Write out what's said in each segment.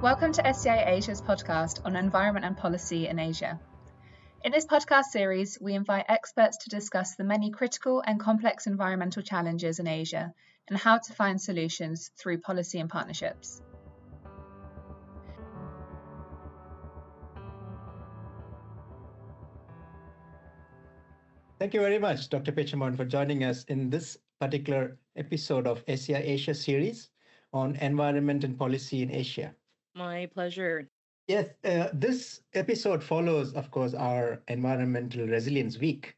Welcome to SCI Asia's podcast on environment and policy in Asia. In this podcast series, we invite experts to discuss the many critical and complex environmental challenges in Asia and how to find solutions through policy and partnerships. Thank you very much, Dr. Pichamon, for joining us in this particular episode of SCI Asia series on environment and policy in Asia. My pleasure. Yes, this episode follows, of course, our Environmental Resilience Week,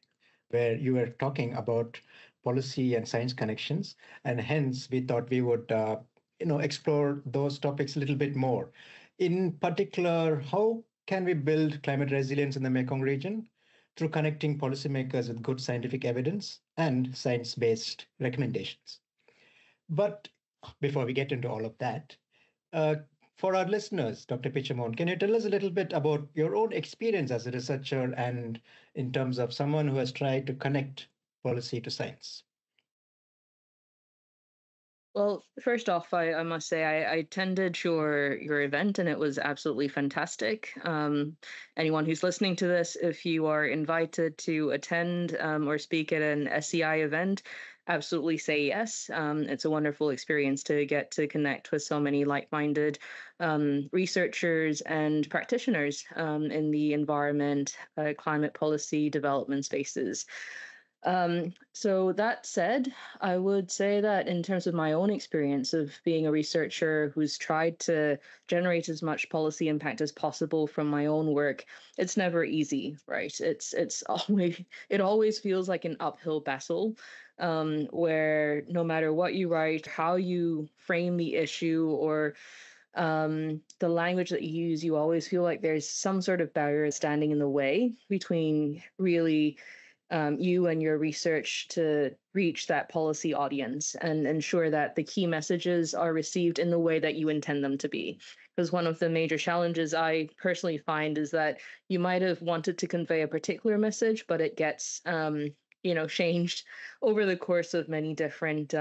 where you were talking about policy and science connections, and hence we thought we would, explore those topics a little bit more. In particular, how can we build climate resilience in the Mekong region? Through connecting policymakers with good scientific evidence and science-based recommendations. But before we get into all of that, for our listeners, Dr. Pichamon, can you tell us a little bit about your own experience as a researcher and in terms of someone who has tried to connect policy to science? Well, first off, I must say I attended your event and it was absolutely fantastic. Anyone who's listening to this, if you are invited to attend or speak at an SCI event, absolutely say yes. It's a wonderful experience to get to connect with so many like-minded researchers and practitioners in the environment, climate policy, development spaces. So that said, I would say that in terms of my own experience of being a researcher who's tried to generate as much policy impact as possible from my own work, it's never easy, right? It always feels like an uphill battle, where no matter what you write, how you frame the issue, or the language that you use, you always feel like there's some sort of barrier standing in the way between really you and your research to reach that policy audience and ensure that the key messages are received in the way that you intend them to be. Because one of the major challenges I personally find is that you might have wanted to convey a particular message, but it gets, changed over the course of many different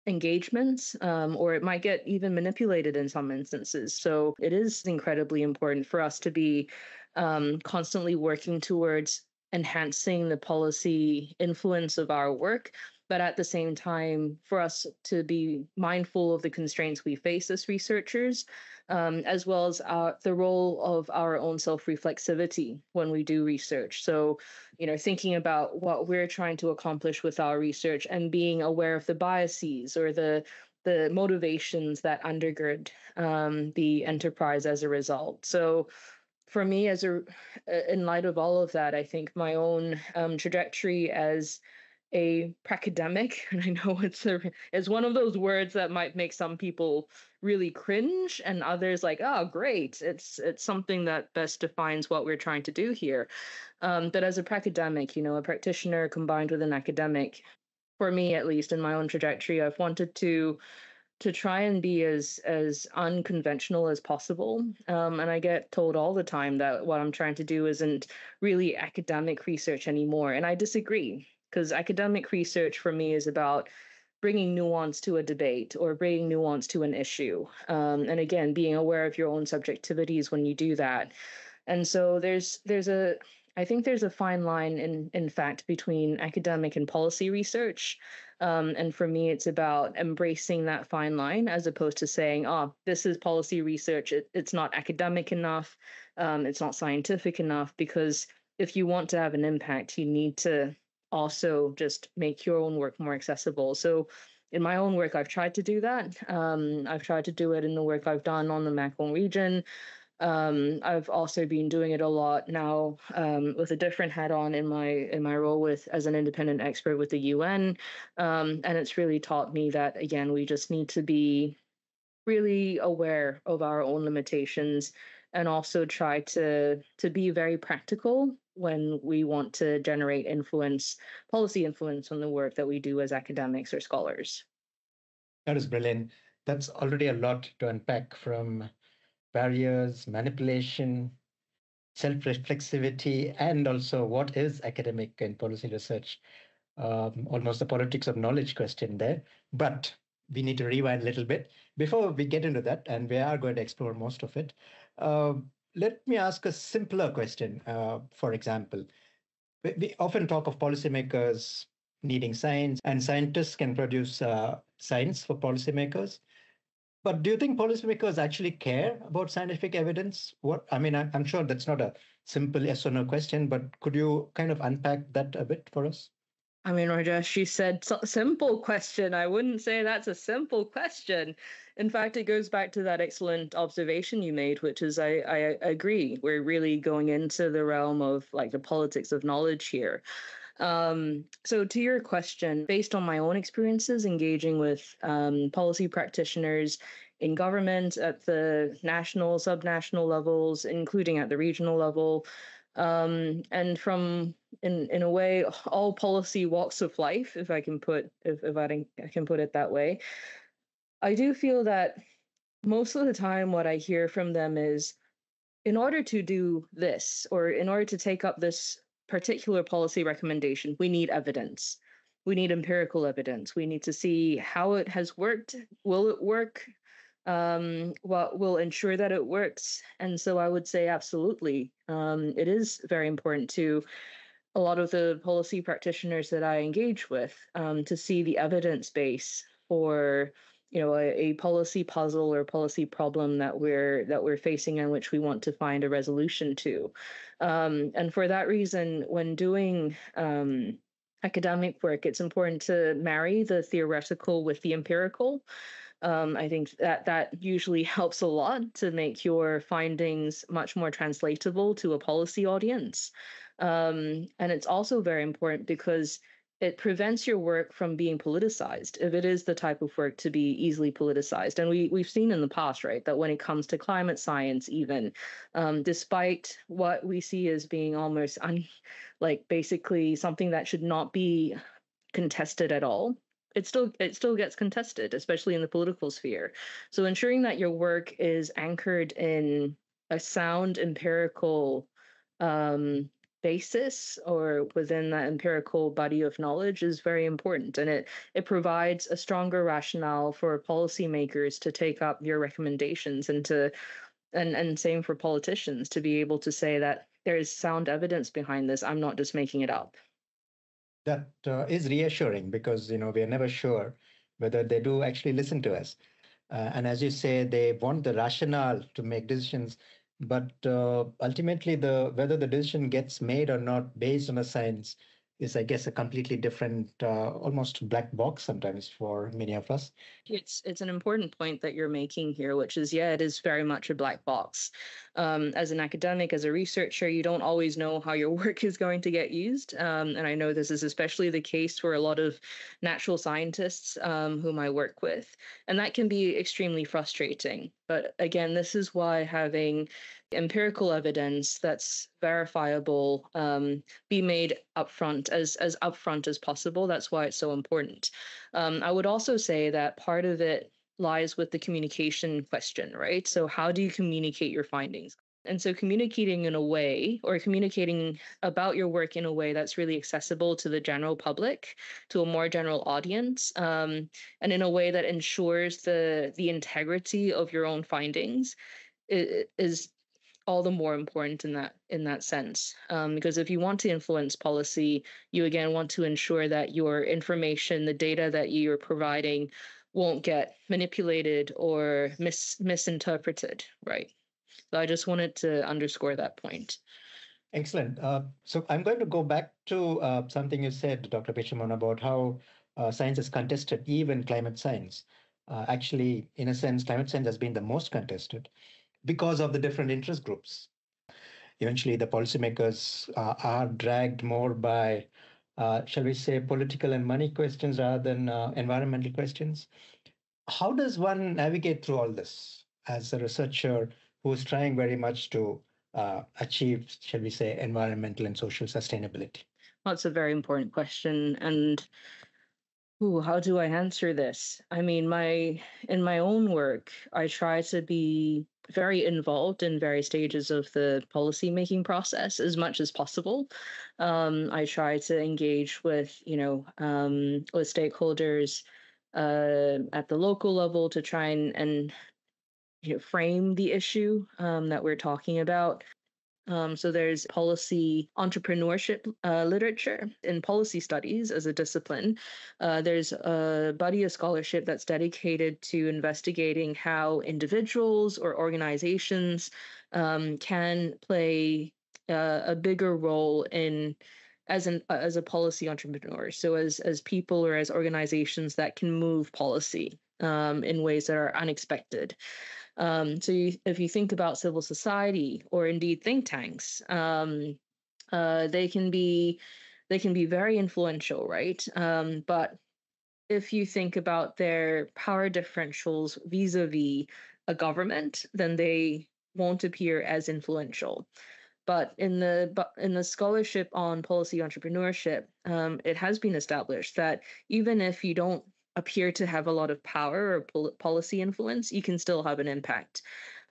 engagements, or it might get even manipulated in some instances. So it is incredibly important for us to be constantly working towards enhancing the policy influence of our work, but at the same time, for us to be mindful of the constraints we face as researchers, as well as the role of our own self-reflexivity when we do research. So, thinking about what we're trying to accomplish with our research and being aware of the biases or the motivations that undergird the enterprise as a result. So for me, in light of all of that, I think my own trajectory as a pracademic, and I know it's one of those words that might make some people really cringe, and others like, oh, great, it's something that best defines what we're trying to do here. But as a pracademic, a practitioner combined with an academic, for me at least, in my own trajectory, I've wanted to try and be as unconventional as possible. And I get told all the time that what I'm trying to do isn't really academic research anymore. And I disagree, because academic research for me is about bringing nuance to a debate or bringing nuance to an issue. And again, being aware of your own subjectivities when you do that. And so I think there's a fine line, in fact, between academic and policy research. And for me, it's about embracing that fine line as opposed to saying, oh, this is policy research. It's not academic enough. It's not scientific enough, because if you want to have an impact, you need to also just make your own work more accessible. So in my own work, I've tried to do that. I've tried to do it in the work I've done on the Mekong region. I've also been doing it a lot now with a different hat on in my role as an independent expert with the UN, and it's really taught me that, again, we just need to be really aware of our own limitations and also try to be very practical when we want to generate policy influence on the work that we do as academics or scholars. That is brilliant. That's already a lot to unpack, from barriers, manipulation, self-reflexivity, and also what is academic and policy research. Almost the politics of knowledge question there. But we need to rewind a little bit. Before we get into that, and we are going to explore most of it, uh, let me ask a simpler question. For example, we often talk of policymakers needing science, and scientists can produce science for policymakers. But do you think policymakers actually care about scientific evidence? What I mean, I'm sure that's not a simple yes or no question, but could you kind of unpack that a bit for us? I mean, Rajesh, she said simple question. I wouldn't say that's a simple question. In fact, it goes back to that excellent observation you made, which is I agree. We're really going into the realm of like the politics of knowledge here. So to your question, based on my own experiences engaging with policy practitioners in government at the national, subnational levels, including at the regional level, and from in a way all policy walks of life, if I can put if I can put it that way, I do feel that most of the time what I hear from them is in order to do this or in order to take up this particular policy recommendation, we need evidence. We need empirical evidence. We need to see how it has worked. Will it work? What will ensure that it works? And so I would say absolutely. It is very important to a lot of the policy practitioners that I engage with to see the evidence base for a policy puzzle or policy problem that we're facing and which we want to find a resolution to. And for that reason, when doing academic work, it's important to marry the theoretical with the empirical. I think that usually helps a lot to make your findings much more translatable to a policy audience. And it's also very important because it prevents your work from being politicized if it is the type of work to be easily politicized. And we've seen in the past, right, that when it comes to climate science, even despite what we see as being almost like basically something that should not be contested at all, it still gets contested, especially in the political sphere. So ensuring that your work is anchored in a sound empirical um, basis or within that empirical body of knowledge is very important, and it provides a stronger rationale for policymakers to take up your recommendations and to and same for politicians to be able to say that there is sound evidence behind this. I'm not just making it up. That is reassuring because we are never sure whether they do actually listen to us. And as you say, they want the rationale to make decisions, but ultimately, the whether the decision gets made or not based on a science is, I guess, a completely different, almost black box sometimes for many of us. It's an important point that you're making here, which is, yeah, it is very much a black box. As an academic, as a researcher, you don't always know how your work is going to get used. And I know this is especially the case for a lot of natural scientists whom I work with. And that can be extremely frustrating. But again, this is why having empirical evidence that's verifiable be made upfront as upfront as possible. That's why it's so important. I would also say that part of it lies with the communication question, right? So how do you communicate your findings? And so communicating in a way or communicating about your work in a way that's really accessible to the general public, to a more general audience, and in a way that ensures the integrity of your own findings is all the more important in that sense. Because if you want to influence policy, you again want to ensure that your information, the data that you're providing, won't get manipulated or misinterpreted, right? So I just wanted to underscore that point. Excellent. So I'm going to go back to something you said, Dr. Pichaman, about how science is contested, even climate science. Actually, in a sense, climate science has been the most contested because of the different interest groups. Eventually, the policymakers are dragged more by, shall we say, political and money questions rather than environmental questions. How does one navigate through all this as a researcher who's trying very much to achieve, shall we say, environmental and social sustainability? That's a very important question. And how do I answer this? I mean, in my own work, I try to be very involved in various stages of the policy making process as much as possible. I try to engage with, with stakeholders at the local level to try and frame the issue that we're talking about. So there's policy entrepreneurship literature in policy studies as a discipline. There's a body of scholarship that's dedicated to investigating how individuals or organizations can play a bigger role in as a policy entrepreneur. So as people or as organizations that can move policy in ways that are unexpected. If you think about civil society or indeed think tanks, they can be very influential, right? But if you think about their power differentials vis-a-vis a government, then they won't appear as influential. But in the scholarship on policy entrepreneurship, it has been established that even if you don't appear to have a lot of power or policy influence, you can still have an impact.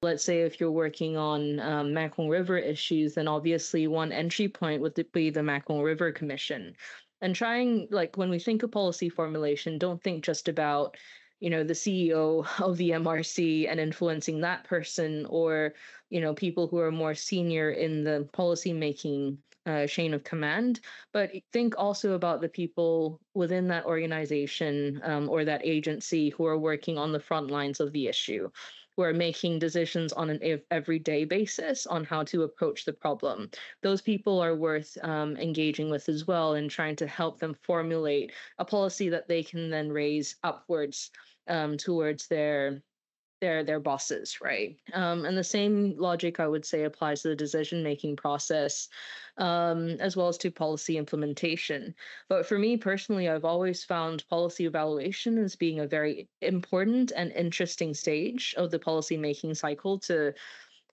Let's say if you're working on Mekong River issues, then obviously one entry point would be the Mekong River Commission. And trying, like, when we think of policy formulation, don't think just about, the CEO of the MRC and influencing that person, or, people who are more senior in the policy making chain of command, but think also about the people within that organization or that agency who are working on the front lines of the issue, who are making decisions on an everyday basis on how to approach the problem. Those people are worth engaging with as well and trying to help them formulate a policy that they can then raise upwards towards their bosses, right? And the same logic I would say applies to the decision making process, as well as to policy implementation. But for me personally, I've always found policy evaluation as being a very important and interesting stage of the policy making cycle to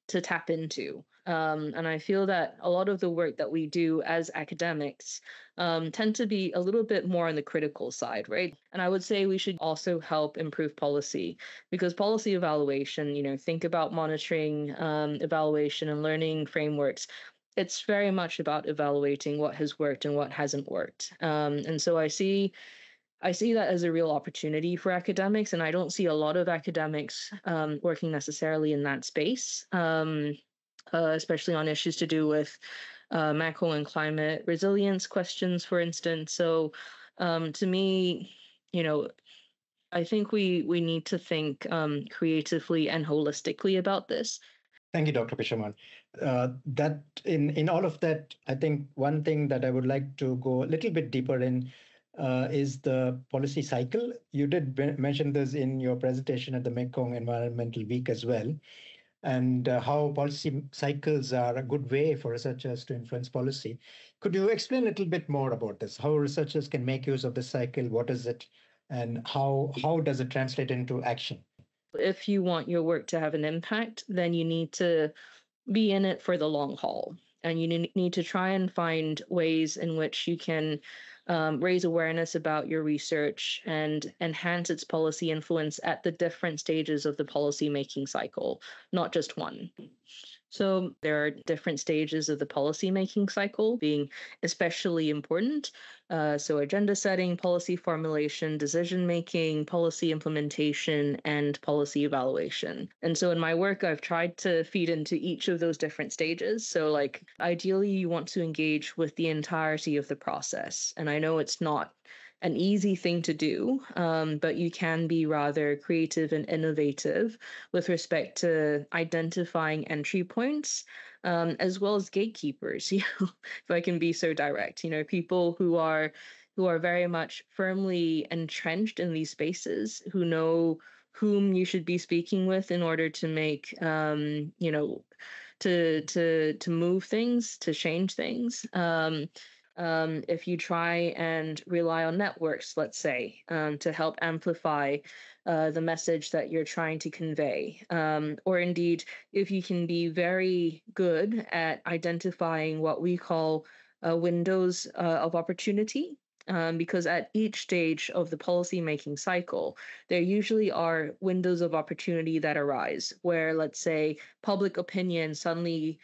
tap into. And I feel that a lot of the work that we do as academics tend to be a little bit more on the critical side, right? And I would say we should also help improve policy, because policy evaluation, think about monitoring, evaluation, and learning frameworks. It's very much about evaluating what has worked and what hasn't worked. And so I see that as a real opportunity for academics, and I don't see a lot of academics working necessarily in that space, especially on issues to do with macro and climate resilience questions, for instance. So, to me, you know, I think we need to think creatively and holistically about this. Thank you, Dr. Pishaman. That in all of that, I think one thing that I would like to go a little bit deeper in is the policy cycle. You did mention this in your presentation at the Mekong Environmental Week as well, and how policy cycles are a good way for researchers to influence policy. Could you explain a little bit more about this? How researchers can make use of the cycle? What is it? And how does it translate into action? If you want your work to have an impact, then you need to be in it for the long haul. And you need to try and find ways in which you can raise awareness about your research and enhance its policy influence at the different stages of the policy making cycle, not just one. So there are different stages of the policy making cycle being especially important. So agenda setting, policy formulation, decision making, policy implementation, and policy evaluation. And so in my work, I've tried to feed into each of those different stages. So like ideally, you want to engage with the entirety of the process. And I know it's not an easy thing to do, but you can be rather creative and innovative with respect to identifying entry points, as well as gatekeepers, if I can be so direct, people who are very much firmly entrenched in these spaces, who know whom you should be speaking with in order to make, to move things, to change things. If you try and rely on networks, let's say, to help amplify the message that you're trying to convey, or indeed, if you can be very good at identifying what we call windows of opportunity. Because at each stage of the policy making cycle, there usually are windows of opportunity that arise where, let's say, public opinion suddenly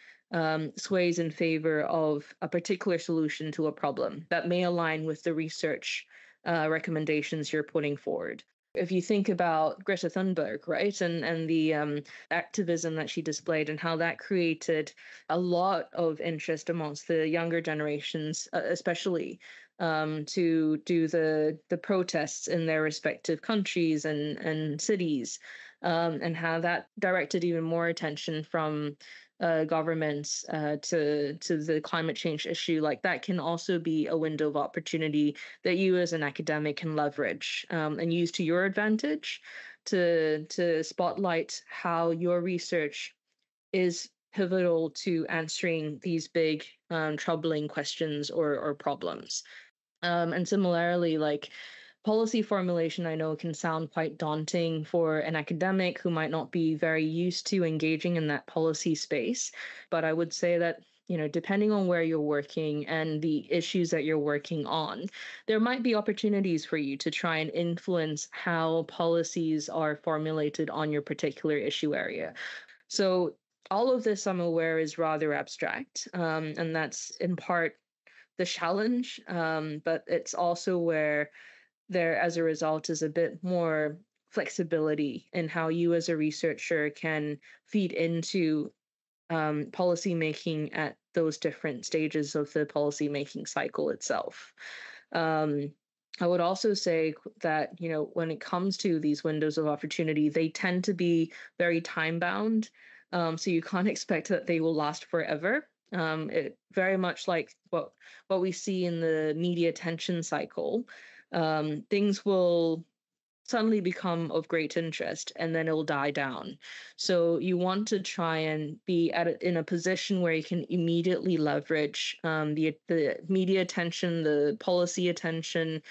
sways in favor of a particular solution to a problem that may align with the research recommendations you're putting forward. If you think about Greta Thunberg, right, and the activism that she displayed and how that created a lot of interest amongst the younger generations, especially to do the protests in their respective countries and cities, and how that directed even more attention from governments to the climate change issue. Like that can also be a window of opportunity that you as an academic can leverage and use to your advantage to spotlight how your research is pivotal to answering these big troubling questions or problems. And similarly, like policy formulation, I know can sound quite daunting for an academic who might not be very used to engaging in that policy space. But I would say that, depending on where you're working and the issues that you're working on, there might be opportunities for you to try and influence how policies are formulated on your particular issue area. So all of this, I'm aware, is rather abstract, and that's in part the challenge, but it's also where there, as a result, is a bit more flexibility in how you as a researcher can feed into policy making at those different stages of the policy making cycle itself. I would also say that, when it comes to these windows of opportunity, they tend to be very time bound. So you can't expect that they will last forever. It very much like what we see in the media attention cycle. Things will suddenly become of great interest and then it'll die down. So you want to try and be in a position where you can immediately leverage the media attention, the policy attention,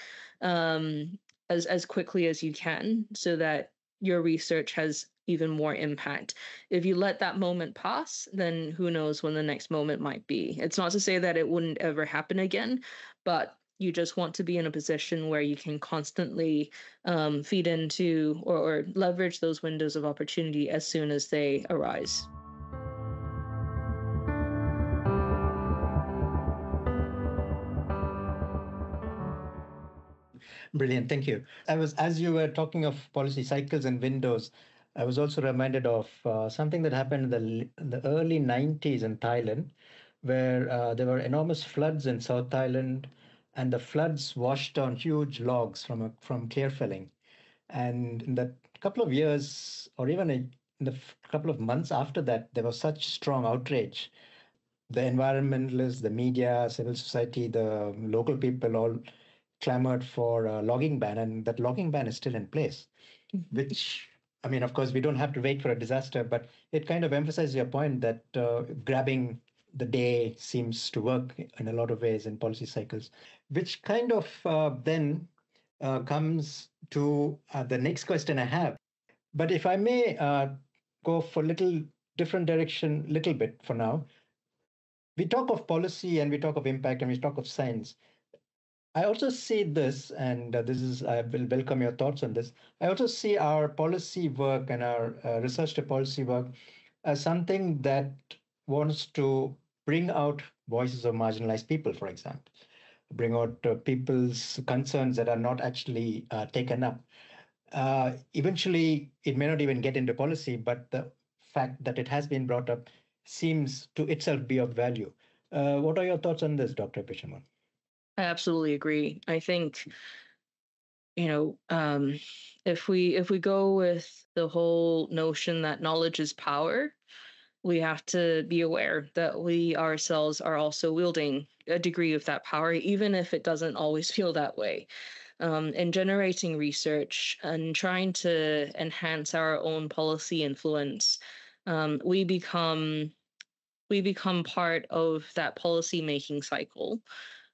as quickly as you can, so that your research has even more impact. If you let that moment pass, then who knows when the next moment might be. It's not to say that it wouldn't ever happen again, but you just want to be in a position where you can constantly feed into or leverage those windows of opportunity as soon as they arise. Brilliant, thank you. As you were talking of policy cycles and windows, I was also reminded of something that happened in the early 90s in Thailand, where there were enormous floods in South Thailand, and the floods washed on huge logs from clear felling. And in the couple of years, or even in the couple of months after that, there was such strong outrage. The environmentalists, the media, civil society, the local people all clamored for a logging ban, and that logging ban is still in place, which, I mean, of course, we don't have to wait for a disaster, but it kind of emphasizes your point that grabbing the day seems to work in a lot of ways in policy cycles, which kind of then comes to the next question I have. But if I may go for a little different direction, little bit for now, we talk of policy and we talk of impact and we talk of science. I also see this, and I will welcome your thoughts on this. I also see our policy work and our research to policy work as something that wants to bring out voices of marginalized people, for example, bring out people's concerns that are not actually taken up. Eventually, it may not even get into policy, but the fact that it has been brought up seems to itself be of value. What are your thoughts on this, Dr. Pishaman? I absolutely agree. I think, if we go with the whole notion that knowledge is power, we have to be aware that we ourselves are also wielding a degree of that power, even if it doesn't always feel that way. In generating research and trying to enhance our own policy influence, we become part of that policy making cycle.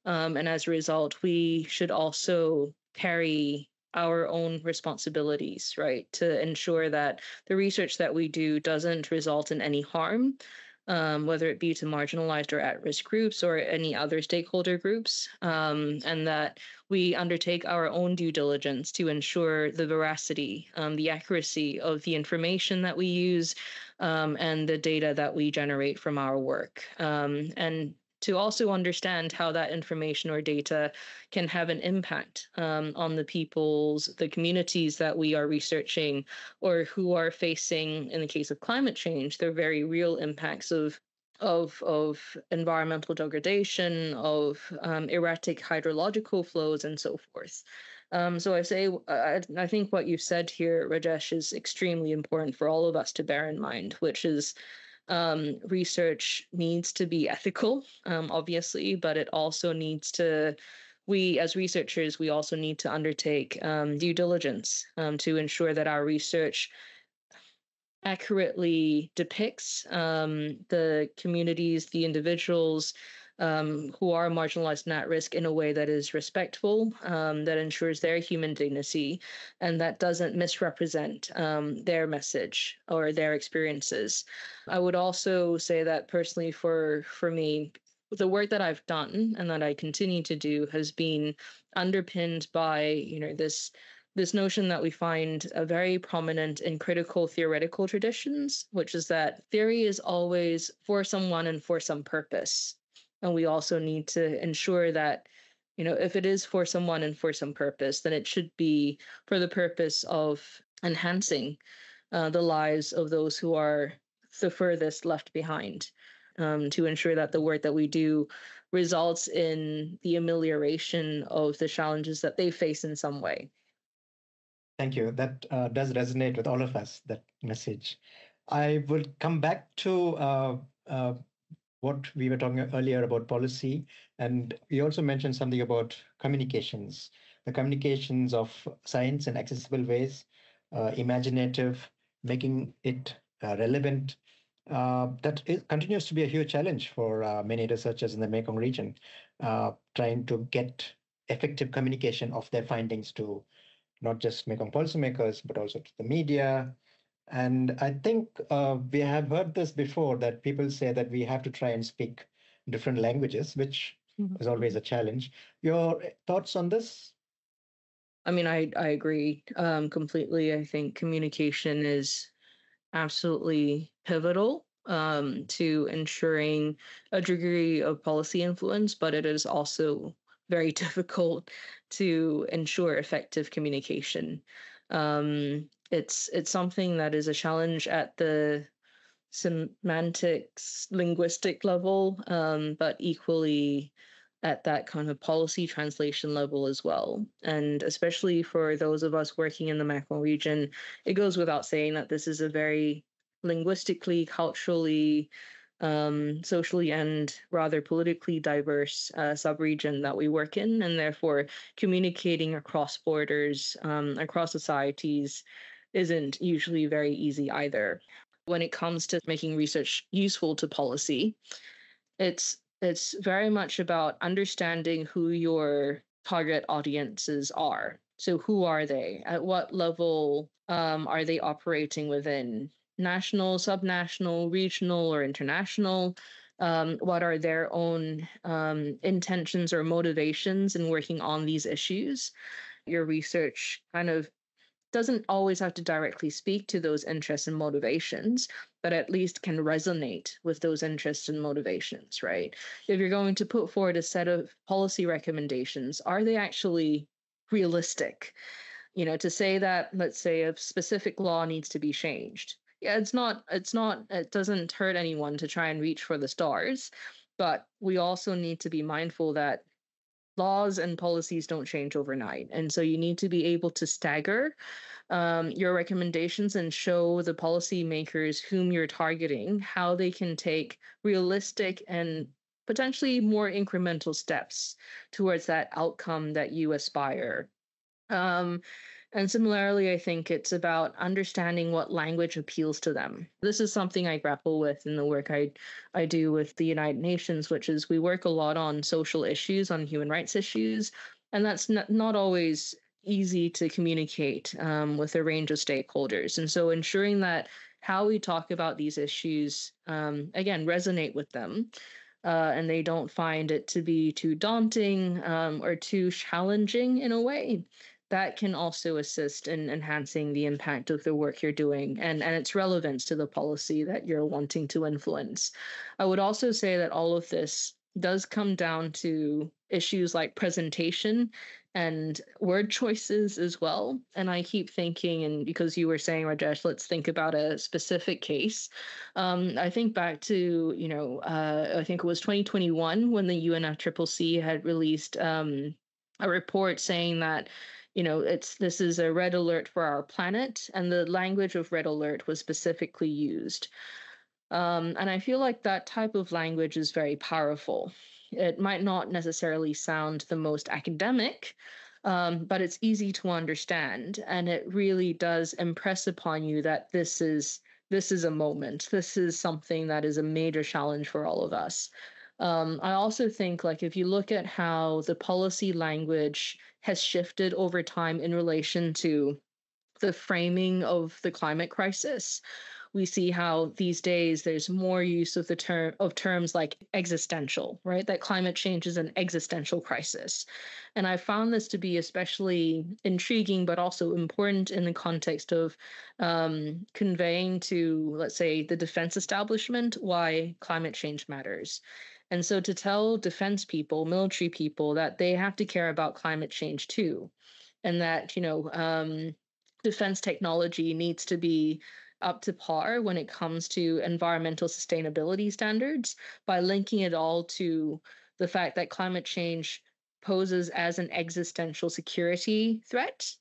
And as a result, we should also carry our own responsibilities, right, to ensure that the research that we do doesn't result in any harm, whether it be to marginalized or at-risk groups or any other stakeholder groups, and that we undertake our own due diligence to ensure the veracity, the accuracy of the information that we use, and the data that we generate from our work. And to also understand how that information or data can have an impact on the communities that we are researching, or who are facing, in the case of climate change, their very real impacts of environmental degradation, of erratic hydrological flows, and so forth. So I think what you said here, Rajesh, is extremely important for all of us to bear in mind, which is research needs to be ethical, obviously, but it also needs to, we as researchers, we also need to undertake due diligence to ensure that our research accurately depicts the communities, the individuals who are marginalized and at risk in a way that is respectful, that ensures their human dignity, and that doesn't misrepresent their message or their experiences. I would also say that personally, for me, the work that I've done and that I continue to do has been underpinned by, this notion that we find very prominent in critical theoretical traditions, which is that theory is always for someone and for some purpose. And we also need to ensure that, if it is for someone and for some purpose, then it should be for the purpose of enhancing the lives of those who are the furthest left behind, to ensure that the work that we do results in the amelioration of the challenges that they face in some way. Thank you. That does resonate with all of us, that message. I will come back to what we were talking earlier about policy. And we also mentioned something about communications, the communications of science in accessible ways, imaginative, making it relevant. Continues to be a huge challenge for many researchers in the Mekong region, trying to get effective communication of their findings to not just Mekong policymakers, but also to the media. And I think we have heard this before, that people say that we have to try and speak different languages, which is always a challenge. Your thoughts on this? I mean, I agree completely. I think communication is absolutely pivotal to ensuring a degree of policy influence, but it is also very difficult to ensure effective communication. It's something that is a challenge at the semantics linguistic level, but equally at that kind of policy translation level as well. And especially for those of us working in the Mekong region, it goes without saying that this is a very linguistically, culturally, socially, and rather politically diverse subregion that we work in, and therefore communicating across borders, across societies, isn't usually very easy either. When it comes to making research useful to policy, it's very much about understanding who your target audiences are. So who are they? At what level are they operating within? National, subnational, regional, or international? What are their own intentions or motivations in working on these issues? Your research kind of doesn't always have to directly speak to those interests and motivations, but at least can resonate with those interests and motivations, right? If you're going to put forward a set of policy recommendations, are they actually realistic? To say that, let's say, a specific law needs to be changed. Yeah, it doesn't hurt anyone to try and reach for the stars, but we also need to be mindful that laws and policies don't change overnight. And so you need to be able to stagger your recommendations and show the policymakers whom you're targeting how they can take realistic and potentially more incremental steps towards that outcome that you aspire. And similarly, I think it's about understanding what language appeals to them. This is something I grapple with in the work I do with the United Nations, which is we work a lot on social issues, on human rights issues, and that's not always easy to communicate with a range of stakeholders. And so ensuring that how we talk about these issues, again, resonate with them, and they don't find it to be too daunting or too challenging in a way, that can also assist in enhancing the impact of the work you're doing and its relevance to the policy that you're wanting to influence. I would also say that all of this does come down to issues like presentation and word choices as well. And I keep thinking, and because you were saying, Rajesh, let's think about a specific case. I think back to, I think it was 2021 when the UNFCCC had released a report saying that, this is a red alert for our planet, and the language of red alert was specifically used. And I feel like that type of language is very powerful. It might not necessarily sound the most academic, but it's easy to understand, and it really does impress upon you that this is a moment. This is something that is a major challenge for all of us. I also think, like, if you look at how the policy language has shifted over time in relation to the framing of the climate crisis, we see how these days there's more use of the terms like existential, right? That climate change is an existential crisis. And I found this to be especially intriguing, but also important in the context of conveying to, let's say, the defense establishment why climate change matters. And so to tell defense people, military people, that they have to care about climate change too, and that, defense technology needs to be up to par when it comes to environmental sustainability standards by linking it all to the fact that climate change poses as an existential security threat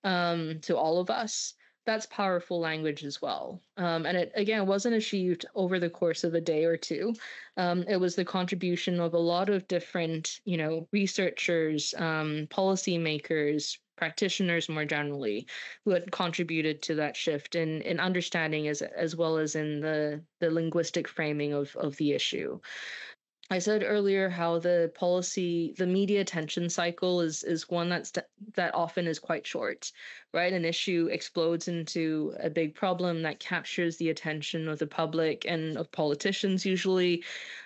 to all of us. That's powerful language as well. And it, again, wasn't achieved over the course of a day or two. It was the contribution of a lot of different, researchers, policymakers, practitioners more generally, who had contributed to that shift in understanding as well as in the linguistic framing of the issue. I said earlier how the media attention cycle is one that often is quite short, right? An issue explodes into a big problem that captures the attention of the public and of politicians usually,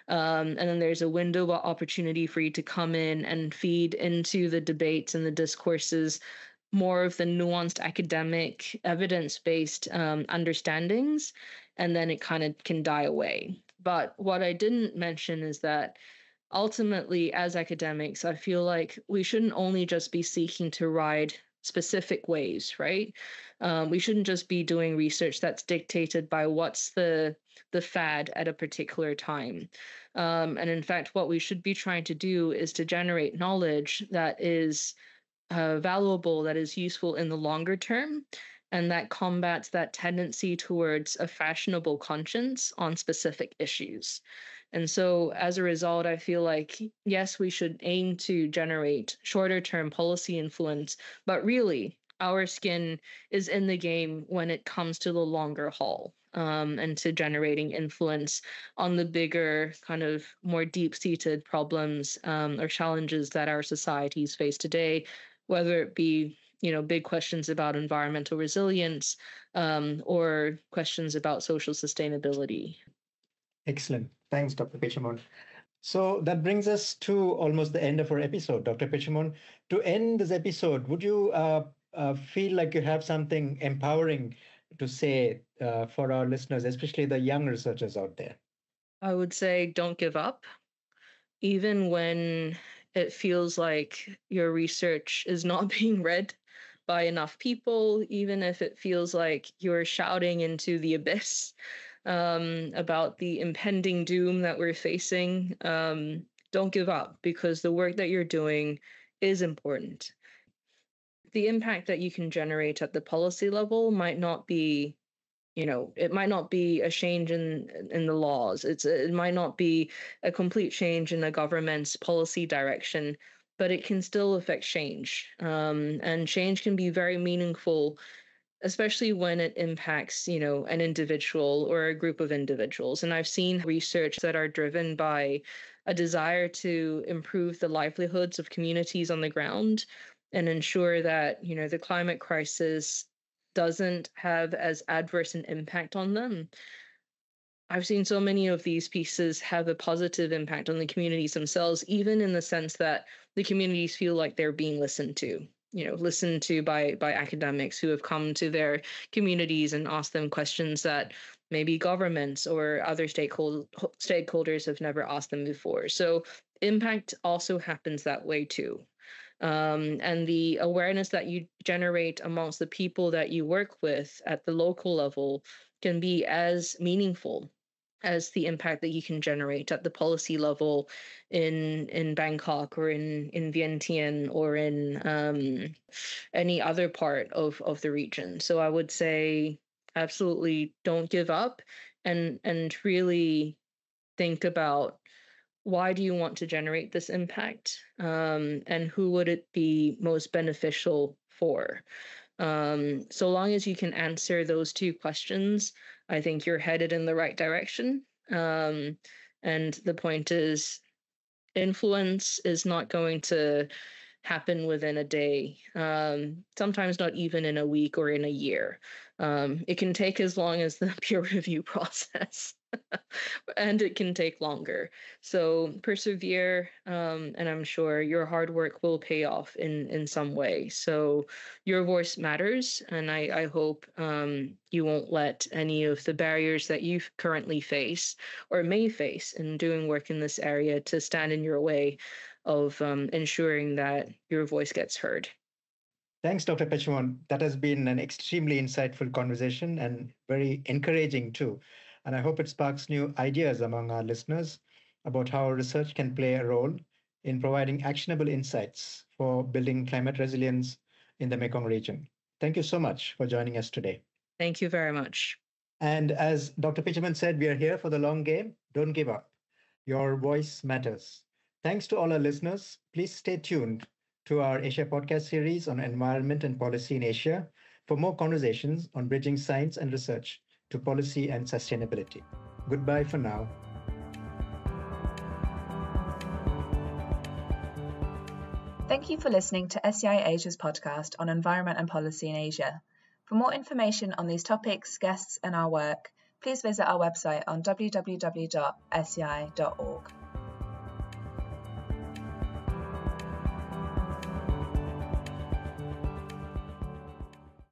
and then there's a window of opportunity for you to come in and feed into the debates and the discourses more of the nuanced academic evidence-based understandings, and then it kind of can die away. But what I didn't mention is that ultimately, as academics, I feel like we shouldn't only just be seeking to ride specific waves, right? We shouldn't just be doing research that's dictated by what's the fad at a particular time. And in fact, what we should be trying to do is to generate knowledge that is valuable, that is useful in the longer term, and that combats that tendency towards a fashionable conscience on specific issues. And so, as a result, I feel like, yes, we should aim to generate shorter term policy influence, but really, our skin is in the game when it comes to the longer haul, and to generating influence on the bigger, kind of more deep seated problems, or challenges that our societies face today, whether it be, big questions about environmental resilience, or questions about social sustainability. Excellent. Thanks, Dr. Pechamon. So that brings us to almost the end of our episode. Dr. Pechamon, to end this episode, would you feel like you have something empowering to say for our listeners, especially the young researchers out there? I would say don't give up, even when it feels like your research is not being read by enough people, even if it feels like you're shouting into the abyss about the impending doom that we're facing. Don't give up, because the work that you're doing is important. The impact that you can generate at the policy level might not be, it might not be a change in the laws. It might not be a complete change in the government's policy direction, but it can still affect change. And change can be very meaningful, especially when it impacts, an individual or a group of individuals. And I've seen research that are driven by a desire to improve the livelihoods of communities on the ground and ensure that, the climate crisis doesn't have as adverse an impact on them. I've seen so many of these pieces have a positive impact on the communities themselves, even in the sense that the communities feel like they're being listened to, listened to by academics who have come to their communities and asked them questions that maybe governments or other stakeholders have never asked them before. So impact also happens that way too. And the awareness that you generate amongst the people that you work with at the local level can be as meaningful as the impact that you can generate at the policy level in Bangkok or in Vientiane or in any other part of the region. So I would say absolutely don't give up and really think about why do you want to generate this impact, and who would it be most beneficial for. So long as you can answer those two questions, I think you're headed in the right direction. And the point is, influence is not going to happen within a day, sometimes not even in a week or in a year. It can take as long as the peer review process. And it can take longer. So persevere, and I'm sure your hard work will pay off in some way. So your voice matters, and I hope you won't let any of the barriers that you currently face or may face in doing work in this area to stand in your way of ensuring that your voice gets heard. Thanks, Dr. Pechimon. That has been an extremely insightful conversation and very encouraging too. And I hope it sparks new ideas among our listeners about how research can play a role in providing actionable insights for building climate resilience in the Mekong region. Thank you so much for joining us today. Thank you very much. And as Dr. Pitcherman said, we are here for the long game. Don't give up. Your voice matters. Thanks to all our listeners. Please stay tuned to our Asia podcast series on environment and policy in Asia for more conversations on bridging science and research to policy and sustainability. Goodbye for now. Thank you for listening to SEI Asia's podcast on environment and policy in Asia. For more information on these topics, guests, and our work, please visit our website on www.sei.org.